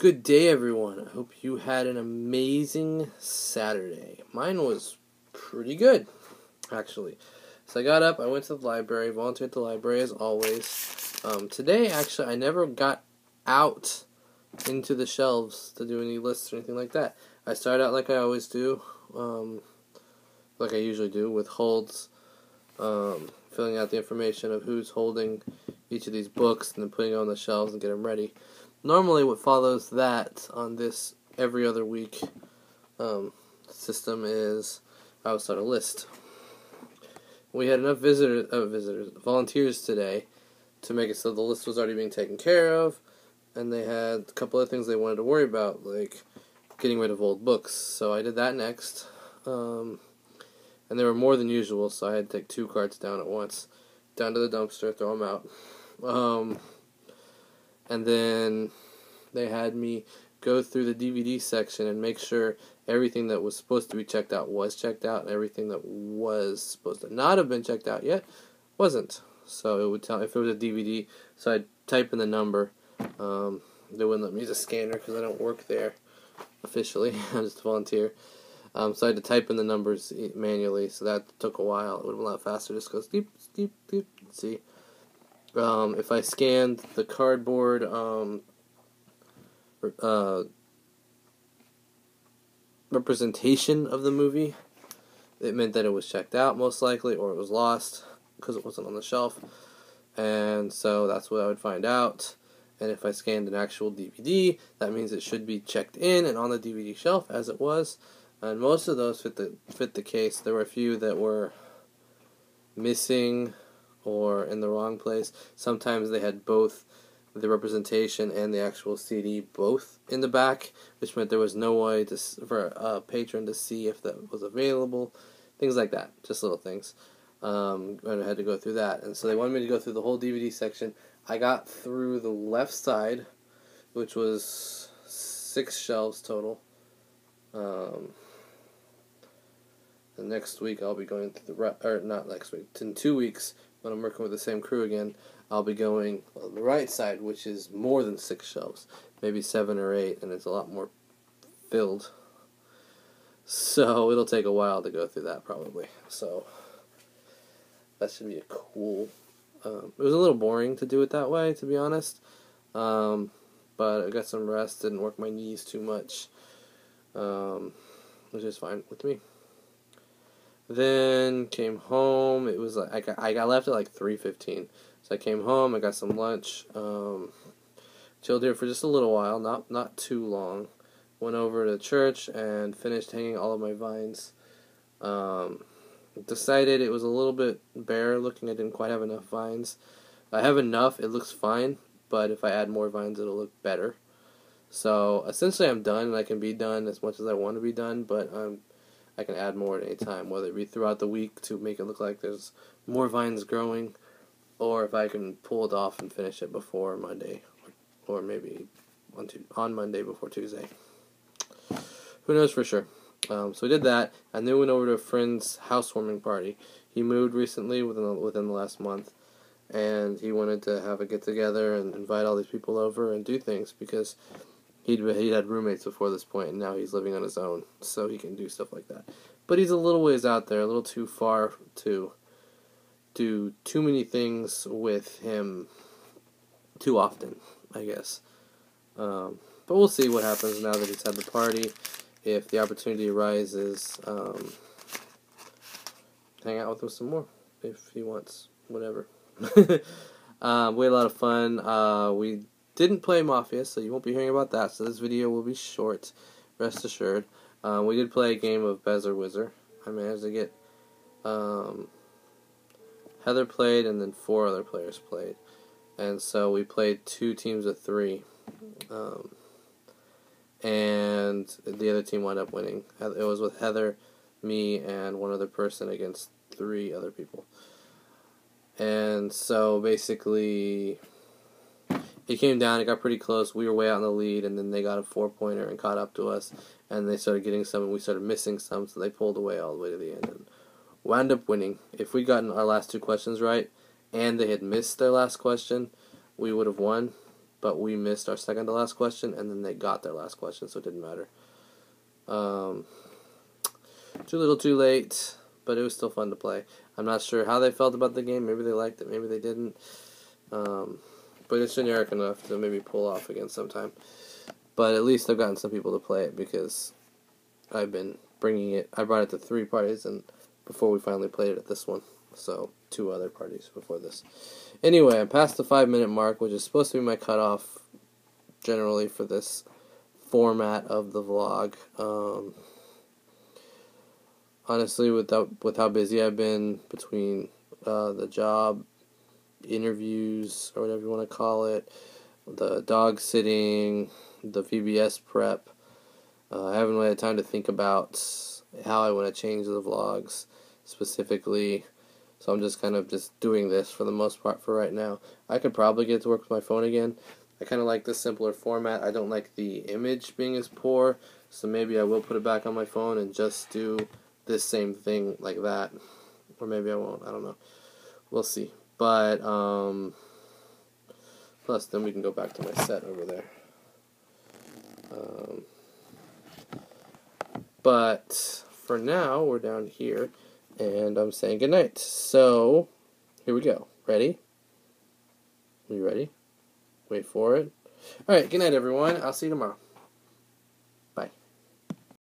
Good day, everyone. I hope you had an amazing Saturday. Mine was pretty good, actually. So I got up, I went to the library, volunteered at the library as always. Today, actually, I never got out into the shelves to do any lists or anything like that. I started out like I always do, like I usually do, with holds, filling out the information of who's holding each of these books and then putting it on the shelves and get them ready. Normally what follows that on this every other week system is I would start a list. We had enough volunteers today to make it so the list was already being taken care of, and they had a couple of things they wanted to worry about, like getting rid of old books. So I did that next. And there were more than usual, so I had to take 2 carts down at once, down to the dumpster, throw them out. And then they had me go through the DVD section and make sure everything that was supposed to be checked out was checked out, and everything that was supposed to not have been checked out yet wasn't. So it would tell if it was a DVD. So I'd type in the number. They wouldn't let me use a scanner because I don't work there officially. I'm just a volunteer. So I had to type in the numbers manually, so that took a while. It would have been a lot faster. Just goes deep, deep, deep. See. If I scanned the cardboard representation of the movie, it meant that it was checked out most likely, or it was lost because it wasn't on the shelf. And so that's what I would find out. And if I scanned an actual DVD, that means it should be checked in and on the DVD shelf as it was. And most of those fit the case. There were a few that were missing or in the wrong place. Sometimes they had both the representation and the actual CD both in the back, which meant there was no way for a patron to see if that was available. Things like that, just little things. And I had to go through that. And so they wanted me to go through the whole DVD section. I got through the left side, which was 6 shelves total. The next week I'll be going through not next week, in 2 weeks, when I'm working with the same crew again, I'll be going on the right side, which is more than 6 shelves, maybe 7 or 8, and it's a lot more filled. So it'll take a while to go through that probably. So that should be cool. It was a little boring to do it that way, to be honest. But I got some rest, didn't work my knees too much, which is fine with me. Then came home. It was like I got left at like 3:15. So I came home. I got some lunch. Chilled here for just a little while, not too long. Went over to church and finished hanging all of my vines. Decided it was a little bit bare looking. I didn't quite have enough vines. I have enough. It looks fine, but if I add more vines, it'll look better. So essentially, I'm done, and I can be done as much as I want to be done, but I can add more at any time, whether it be throughout the week to make it look like there's more vines growing, or if I can pull it off and finish it before Monday, or maybe on Monday before Tuesday. Who knows for sure. So we did that, and then we went over to a friend's housewarming party. He moved recently within the last month, and he wanted to have a get-together and invite all these people over and do things, because he'd had roommates before this point, and now he's living on his own, so he can do stuff like that. But he's a little ways out there, a little too far to do too many things with him too often, I guess. But we'll see what happens now that he's had the party. If the opportunity arises, hang out with him some more, if he wants, whatever. We had a lot of fun. We didn't play Mafia, so you won't be hearing about that, so this video will be short, rest assured. We did play a game of Bezier Wizard. I managed to get Heather played, and then 4 other players played. And so we played 2 teams of 3. And the other team wound up winning. It was with Heather, me, and 1 other person against 3 other people. And so basically it came down, it got pretty close, we were way out in the lead, and then they got a 4-pointer and caught up to us, and they started getting some, and we started missing some, so they pulled away all the way to the end, and wound up winning. If we'd gotten our last 2 questions right, and they had missed their last question, we would have won, but we missed our second to last question, and then they got their last question, so it didn't matter. Too little, too late, but it was still fun to play. I'm not sure how they felt about the game. Maybe they liked it, maybe they didn't. But it's generic enough to maybe pull off again sometime. But at least I've gotten some people to play it because I've been bringing it. I brought it to 3 parties, and before we finally played it at this one. So 2 other parties before this. Anyway, I'm past the 5-minute mark, which is supposed to be my cutoff generally for this format of the vlog. Honestly, with how busy I've been between the job, interviews, or whatever you want to call it, the dog sitting, the VBS prep, I haven't really had time to think about how I want to change the vlogs specifically, so I'm just kind of just doing this for the most part for right now. I could probably get to work with my phone again. I kind of like this simpler format. I don't like the image being as poor, so maybe I will put it back on my phone and just do this same thing like that, or maybe I won't. I don't know. We'll see. But plus then we can go back to my set over there. But for now we're down here, and I'm saying goodnight. So here we go. Ready? Are you ready? Wait for it. All right. Good night, everyone. I'll see you tomorrow.